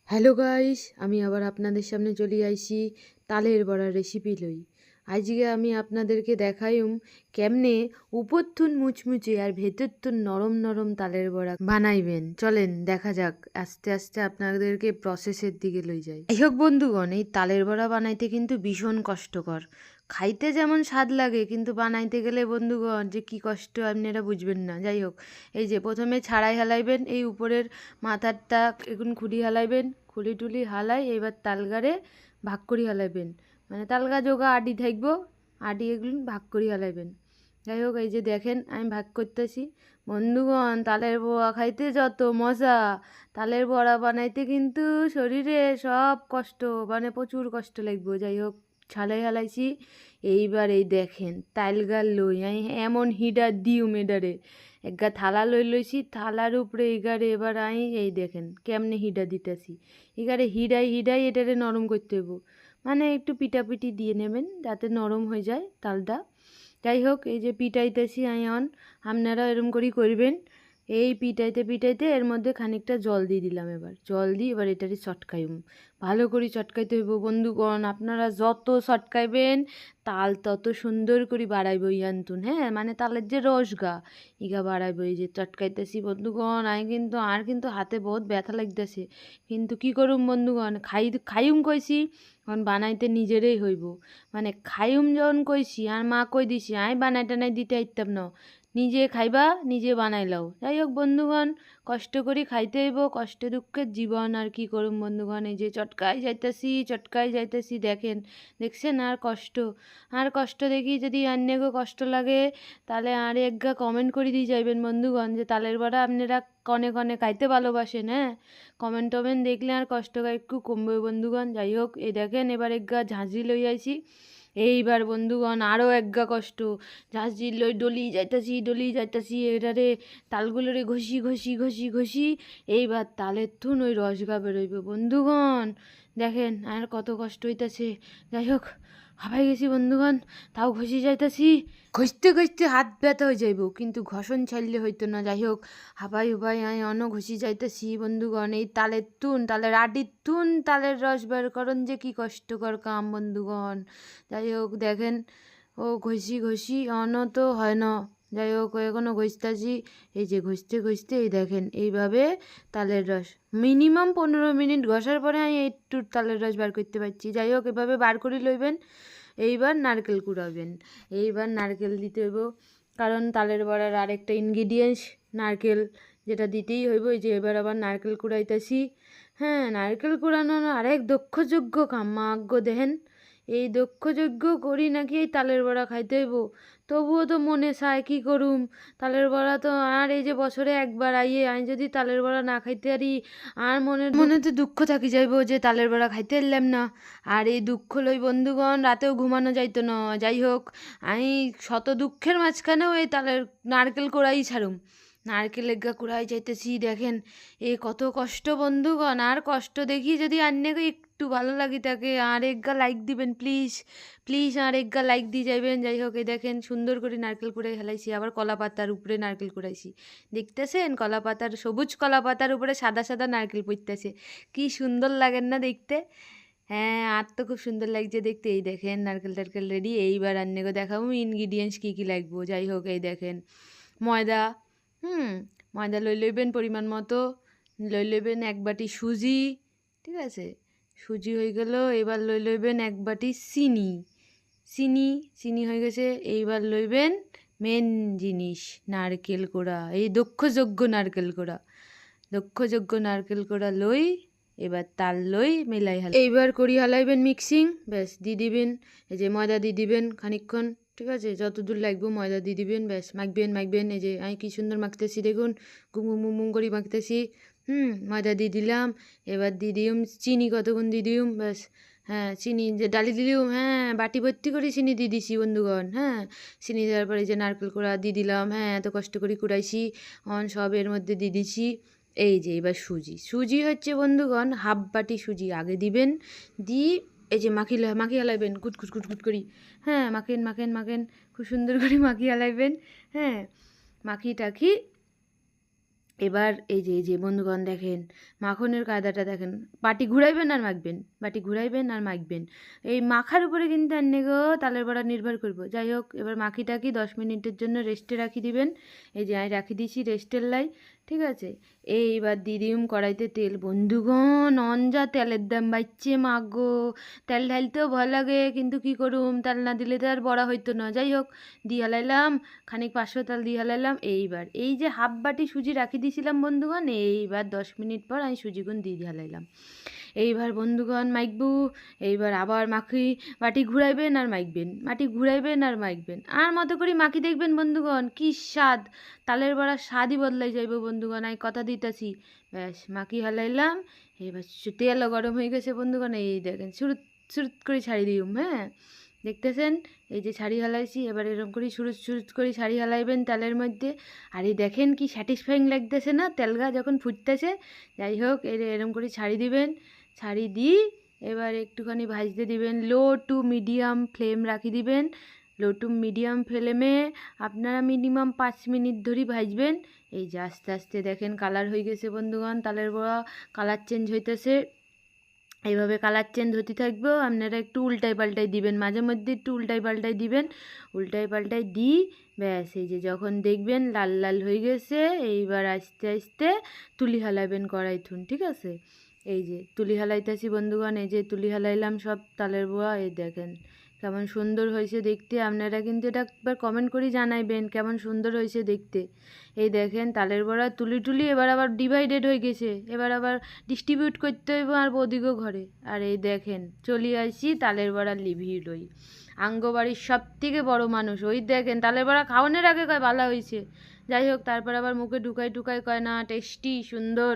Hello guys, আমি আবার আপনাদের সামনে চলে আইছি তালের বড়ার রেসিপি লই। আজকে আমি আপনাদেরকে দেখাইম কেমনে উপর থুন মুচমুচে আর ভেতর থুন নরম নরম তালের বড়া বানাইবেন। চলেন দেখা যাক, আস্তে আস্তে আপনাদেরকে প্রসেসের দিকে লই যাই। যাই হোক বন্ধুগণ, এই তালের বড়া বানাইতে কিন্তু ভীষণ কষ্টকর। খাইতে যেমন স্বাদ লাগে, কিন্তু বানাইতে গেলে বন্ধুগণ যে কি কষ্ট আপনারা বুঝবেন না। যাই হোক, এই যে প্রথমে ছাড়াই হালাইবেন, এই উপরের মাথারটা এখন খুলি হালাইবেন, খুলি টুলি হালাই এবার তালগারে ভাগ করি হালাইবেন। মানে তালগা জোগা আডি থাকবো, আডি এগুলো ভাগ করি হালাইবেন। যাই হোক, এই যে দেখেন আমি ভাগ করতেছি। বন্ধুগণ, তালের বড়া খাইতে যত মজা, তালের বড়া বানাইতে কিন্তু শরীরে সব কষ্ট, মানে প্রচুর কষ্ট লাগবে। যাই হোক, ছালাই হালাইছি। এইবার এই দেখেন তাইলগার লই আমি এমন হিডা দিউ মেডারে একগা থালা লইছি, থালার উপরে এগারে এবার আই এই দেখেন কেমনে হিডা দিতেছি। এগারে হিডাই হিডাই এটারে নরম করতে হইব, মানে একটু পিটাপিটি দিয়ে নেবেন যাতে নরম হয়ে যায় তালটা। যাই হোক, এই যে পিটাইতেছি আয়ন, আপনারা এরম করেই করবেন। এই পিটাইতে পিটাইতে এর মধ্যে খানিকটা জল দিয়ে দিলাম। এবার জল দিয়ে এবার এটারে চটকাইম, ভালো করে চটকাইতে হইব বন্ধুগণ। আপনারা যত চটকাইবেন তাল তত সুন্দর করে বাড়াইব ইয়ান্তুন, হ্যাঁ, মানে তালের যে রস গা ইগা বাড়াইব। এই যে চটকাইতেছি বন্ধুগণ, কিন্তু হাতে বহুত ব্যথা লাগতেছে, কিন্তু কি করুম বন্ধুগণ, খাইম কইছি, এখন বানাইতে নিজেরই হইব। মানে খাইম যখন কইছি আর মা কই দিছি আই বানাই টানাই দিতে আইতাম না, নিজে খাইবা নিজে বানাই লাও। যাই হোক বন্ধুগণ, কষ্ট করি খাইতে হইব, কষ্টে দুঃখের জীবন, আর কি করুম বন্ধুগণ। এই যে চটকাই যাইতেছি দেখছেন আর কষ্ট দেখি যদি অন্যকে কষ্ট লাগে তাহলে আর একগা কমেন্ট করে দিয়ে যাইবেন বন্ধুগণ যে তালের বড়া আপনারা কনে কনে খাইতে ভালোবাসেন। হ্যাঁ, কমেন্ট দেখলে আর কষ্টটা একটু কমবে বন্ধুগণ। যাই হোক, এই দেখেন এবার একগা ঝাঁঝি লই আইছি। এইবার বন্ধুগণ আরও একগা কষ্ট, ঝাঁঝি লই ডলি যাইতাছি এটারে তালগুলোরে ঘষি এইবার তালের থুন ওই রসগা বেরোইবে বন্ধুগণ। দেখেন আর কত কষ্ট হইতাছে। যাই হোক, হাঁপাই গেছি বন্ধুগণ, তাও ঘষি যাইতাছি। ঘষতে হাত ব্যথা হয়ে যাইব, কিন্তু ঘষণ ছাড়লে হইতো না। যাই হোক, হাঁপাই আমি অন ঘষি যাইতেছি বন্ধুগণ। এই তালের আডির তুন তালের রস বের করন যে কি কষ্টকর কাম বন্ধুগণ। যাই হোক দেখেন, ও ঘষি অন তো হয় না। যাই হোক, এখনও ঘষতেছি। এই যে ঘষতে এই দেখেন এইভাবে তালের রস মিনিমাম 15 মিনিট ঘষার পরে আমি একটু তালের রস বার করতে পারছি। যাই হোক, এভাবে বার করে লইবেন। এইবার নারকেল কুড়াবেন, এইবার নারকেল দিতে হইব, কারণ তালের বড়ার আরেকটা ইনগ্রিডিয়েন্টস নারকেল, যেটা দিতেই হইব। এই যে এবার আবার নারকেল কুড়াইতেছি। হ্যাঁ, নারকেল কুড়ানোর আরেক দক্ষযোগ্য কাম মাগ্য দেখেন। এই দক্ষযজ্ঞ করি নাকি এই তালের বড়া খাইতে হইব, তবুও তো মনে চায় কি করুম। তালের বড়া তো আর এই যে বছরে একবার আইয়ে আমি যদি তালের বড়া না খাইতে পারি আর মনেতে দুঃখ থাকি যাইব যে তালের বড়া খাইতে এলাম না। আর এই দুঃখ লই বন্ধুগণ রাতেও ঘুমানো যাইতো না। যাই হোক, আমি শত দুঃখের মাঝখানেও এই নারকেল কোড়াই ছাড়ুম। নারকেল এগা কুড়াই যাইতেছি। দেখেন এ কত কষ্ট বন্ধুগণ, আর কষ্ট দেখি যদি আন্যকে একটু ভালো লাগে তাকে আর একগা লাইক দিবেন প্লিজ আর একগা লাইক দিয়ে যাইবেন। যাই হোক, এই দেখেন সুন্দর করে নারকেল কুড়াই হেলাইছি, আবার কলা পাতার উপরে নারকেল কুড়াইছি। দেখতেছেন সবুজ কলা পাতার উপরে সাদা সাদা নারকেল পড়তেছে, কি সুন্দর লাগেন না দেখতে। হ্যাঁ, আর তো খুব সুন্দর লাগছে দেখতে। এই দেখেন নারকেল টারকেল রেডি। এইবার আন্যকে দেখাবো ইনগ্রিডিয়েন্টস কী কী লাগবো। যাই হোক, এই দেখেন ময়দা, ময়দা লইবেন পরিমাণ মতো, লইবেন 1 বাটি সুজি, ঠিক আছে, সুজি হয়ে গেল। এবার লইবেন 1 বাটি চিনি হয়ে গেছে। এইবার লইবেন মেন জিনিস নারকেল কোড়া, এই দক্ষযোগ্য নারকেল কোড়া লই। এবার তাল লই মেলাই এইবার করি হালাইবেন মিক্সিং, ব্যাস দিয়ে দিবেন। এই যে ময়দা দিয়ে দিবেন খানিকক্ষণ, ঠিক আছে, যতদূর লাগবে ময়দা দিয়ে দিবেন, ব্যাস মাখবেন। এই যে আমি কি সুন্দর মাখতেছি দেখুন, গুম করে মাখতেছি। ময়দা দিয়ে দিলাম। এবার দিয়ে দিম চিনি, কতক্ষণ দিয়ে দিম, ব্যাস। হ্যাঁ, চিনি যে ডালি দিলিও, হ্যাঁ, বাটি ভর্তি করে চিনি দিয়ে দিছি বন্ধুগণ। হ্যাঁ, চিনি দেওয়ার পরে যে নারকেল কোড়া দিয়ে দিলাম। হ্যাঁ, এত কষ্ট করে কুড়াইছি, সব এর মধ্যে দিয়ে দিছি। এই যে এবার সুজি হচ্ছে বন্ধুগণ 1/2 বাটি সুজি আগে দিবেন, দিয়ে এই যে মাখি হালাইবেন কুট করি। হ্যাঁ, মাখেন খুব সুন্দর করে মাখি হালাইবেন। হ্যাঁ, মাখি টাখি এবার এই যে বন্ধুগণ দেখেন, মাখনের কায়দাটা দেখেন। বাটি ঘুরাইবেন আর মাখবেন, বাটি ঘুরাইবেন আর মাখবেন। এই মাখার উপরে কিন্তু গো তালের বড়া নির্ভর করবো। যাই হোক, এবার মাখি টাকি 10 মিনিটের জন্য রেস্টে রাখি দিবেন। এই যে আমি রাখি দিছি রেস্টের লাই, ঠিক আছে। এইবার দিয়ে দিম কড়াইতে তেল। বন্ধুগণ যা তেলের দাম বাড়ছে মাগো, তেল ঢালতেও ভয় লাগে, কিন্তু কি করুম, তেল না দিলে তো আর বড়া হইতো না। যাই হোক, দিয়ে হালাইলাম খানিক 500 তেল দিয়ে হালাইলাম। এইবার এই যে হাফ বাটি সুজি রাখি দিয়েছিলাম বন্ধুগণ, এইবার 10 মিনিট পর আমি সুজিগুন দিয়ে হালাইলাম। এইবার বন্ধুগণ মাইকবু, এইবার আবার মাখি, বাটি ঘুরাইবেন আর মাইকবেন, বাটি ঘুরাইবেন আর মাইকবেন, আর মতো করে মাখি দেখবেন বন্ধুগণ কি স্বাদ, তালের বড়ার স্বাদই বদলাই যাইব বন্ধুগণ, আমি কথা দিতেছি। ব্যাস মাখি হালাইলাম। এইবার তেলও গরম হয়ে গেছে বন্ধুগণ, এই দেখেন সুরুত সুরুত করে ছাড়ি দিউম। হ্যাঁ, দেখতেছেন, এই যে শাড়ি হালাইছি, এবার এরকম করে সুরুত সুরুত করে শাড়ি হালাইবেন তেলের মধ্যে। আর এই দেখেন কি স্যাটিসফাইং লাগতেছে না তেলগা যখন ফুটতেছে। যাই হোক, এরকম করে ছাড়ি দিবেন, ছাড়ি দিই এবার একটুখানি ভাজতে দিবেন। লো টু মিডিয়াম ফ্লেম রাখি দিবেন। লো টু মিডিয়াম ফ্লেমে আপনারা মিনিমাম 5 মিনিট ধরে ভাজবেন। এই যে আস্তে আস্তে দেখেন কালার হয়ে গেছে বন্ধুগণ, তালের বড়া কালার চেঞ্জ হইতেছে। এইভাবে কালার চেঞ্জ হতে থাকবেও, আপনারা একটু উল্টাই পাল্টাই দিবেন, মাঝে মধ্যে একটু উল্টাই পাল্টাই দিবেন। উল্টাই পাল্টাই দিই ব্যাস, এই যে যখন দেখবেন লাল লাল হয়ে গেছে, এইবার আস্তে আস্তে তুলি হালাইবেন কড়াইথুন, ঠিক আছে। এই যে তুলি হালাইতেছি বন্ধুগণ, এই যে তুলি হালাইলাম সব তালের বড়া। এই দেখেন কেমন সুন্দর হয়েছে দেখতে। আপনারা কিন্তু এটা একবার কমেন্ট করে জানাইবেন কেমন সুন্দর হয়েছে দেখতে। এই দেখেন তালের বড়া তুলি টুলি এবার আবার ডিভাইডেড হয়ে গেছে, এবার আবার ডিস্ট্রিবিউট করতে হইব আর বৌদিগো ঘরে। আর এই দেখেন চলে আসি তালের বড়া লিভি লই, আঙ্গবাড়ির সব থেকে বড় মানুষ। ওই দেখেন তালের বড়া খাওয়ানোর আগে কয় ভালো হয়েছে। যাই হোক, তারপর আবার মুখে ঢুকাই ঢুকাই কয় না টেস্টি সুন্দর।